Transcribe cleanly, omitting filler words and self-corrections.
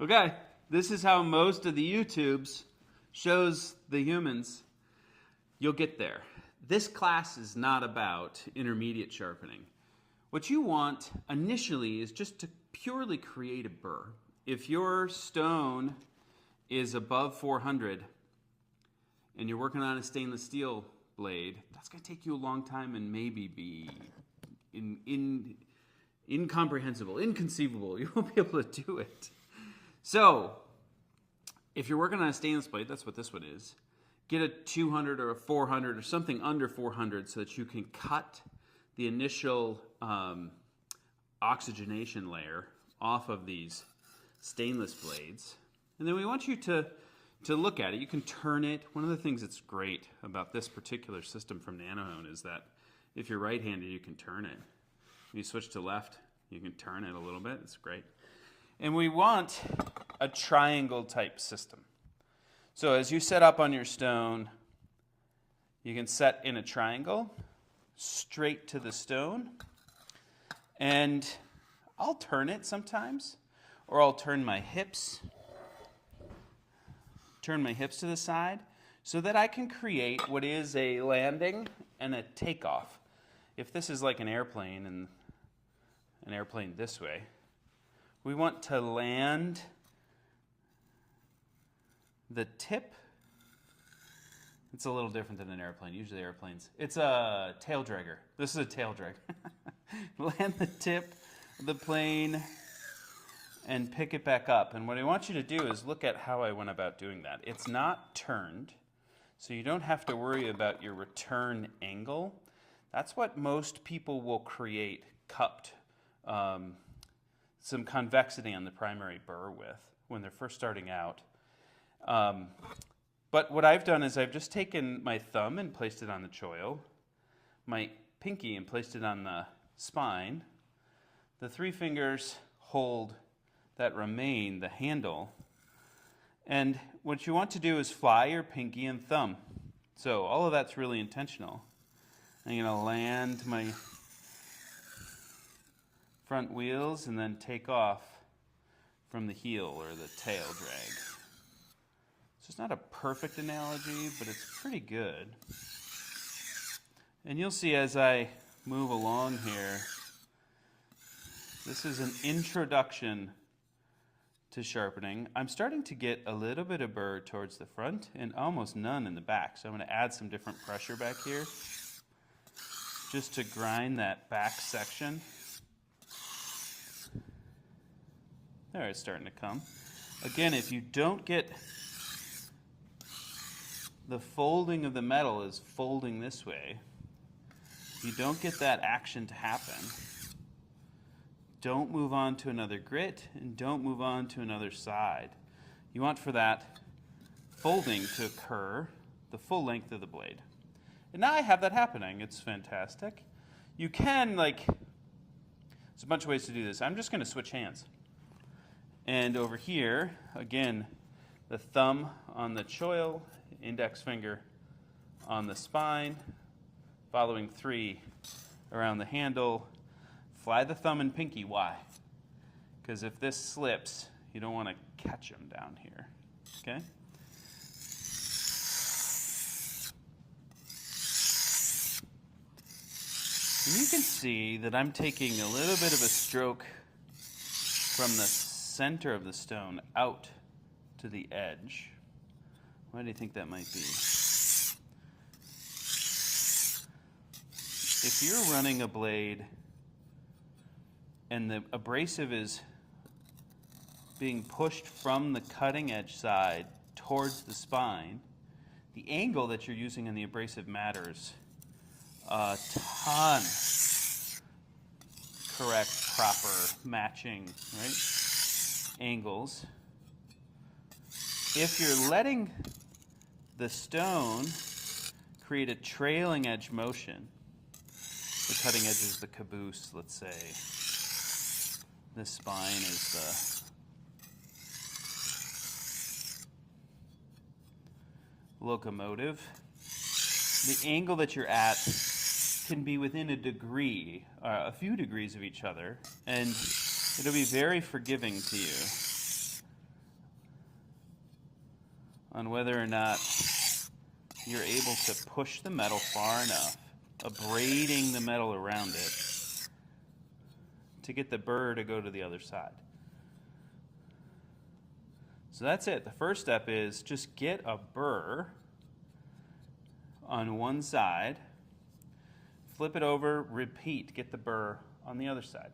Okay, this is how most of the YouTubes shows the humans. You'll get there. This class is not about intermediate sharpening. What you want initially is just to purely create a burr. If your stone is above 400 and you're working on a stainless steel blade, that's going to take you a long time and maybe be incomprehensible, inconceivable. You won't be able to do it. So, if you're working on a stainless blade, that's what this one is, get a 200 or a 400 or something under 400 so that you can cut the initial oxygenation layer off of these stainless blades. And then we want you to look at it. You can turn it. One of the things that's great about this particular system from NanoHone is that if you're right-handed, you can turn it. If you switch to left, you can turn it a little bit. It's great. And we want a triangle type system. So as you set up on your stone, you can set in a triangle straight to the stone. And I'll turn it sometimes, or I'll turn my hips to the side so that I can create what is a landing and a takeoff. If this is like an airplane and an airplane this way, we want to land the tip. It's a little different than an airplane. Usually airplanes. It's a tail dragger. This is a tail dragger. Land the tip of the plane and pick it back up. And what I want you to do is look at how I went about doing that. It's not turned, so you don't have to worry about your return angle. That's what most people will create cupped, some convexity on the primary burr with when they're first starting out. But what I've done is I've just taken my thumb and placed it on the choil, my pinky and placed it on the spine. The three fingers hold that remain the handle. And what you want to do is fly your pinky and thumb. So all of that's really intentional. I'm going to land my front wheels and then take off from the heel or the tail drag. So it's not a perfect analogy, but it's pretty good. And you'll see as I move along here, this is an introduction to sharpening. I'm starting to get a little bit of burr towards the front and almost none in the back. So I'm going to add some different pressure back here just to grind that back section. There, it's starting to come. Again, if you don't get the folding of the metal is folding this way, if you don't get that action to happen, don't move on to another grit and don't move on to another side. You want for that folding to occur the full length of the blade. And now I have that happening. It's fantastic. You can, there's a bunch of ways to do this. I'm just going to switch hands. And over here, again, the thumb on the choil, index finger on the spine, following three around the handle. Fly the thumb and pinky. Why? Because if this slips, you don't want to catch them down here. Okay? And you can see that I'm taking a little bit of a stroke from the center of the stone out to the edge. Why do you think that might be? If you're running a blade and the abrasive is being pushed from the cutting edge side towards the spine, the angle that you're using in the abrasive matters a ton. Correct, proper matching, right? Angles. If you're letting the stone create a trailing edge motion, the cutting edge is the caboose, let's say. The spine is the locomotive. The angle that you're at can be within a degree, a few degrees of each other, and it'll be very forgiving to you. on whether or not you're able to push the metal far enough, abrading the metal around it, to get the burr to go to the other side. So that's it. The first step is just get a burr on one side, flip it over, repeat, get the burr on the other side.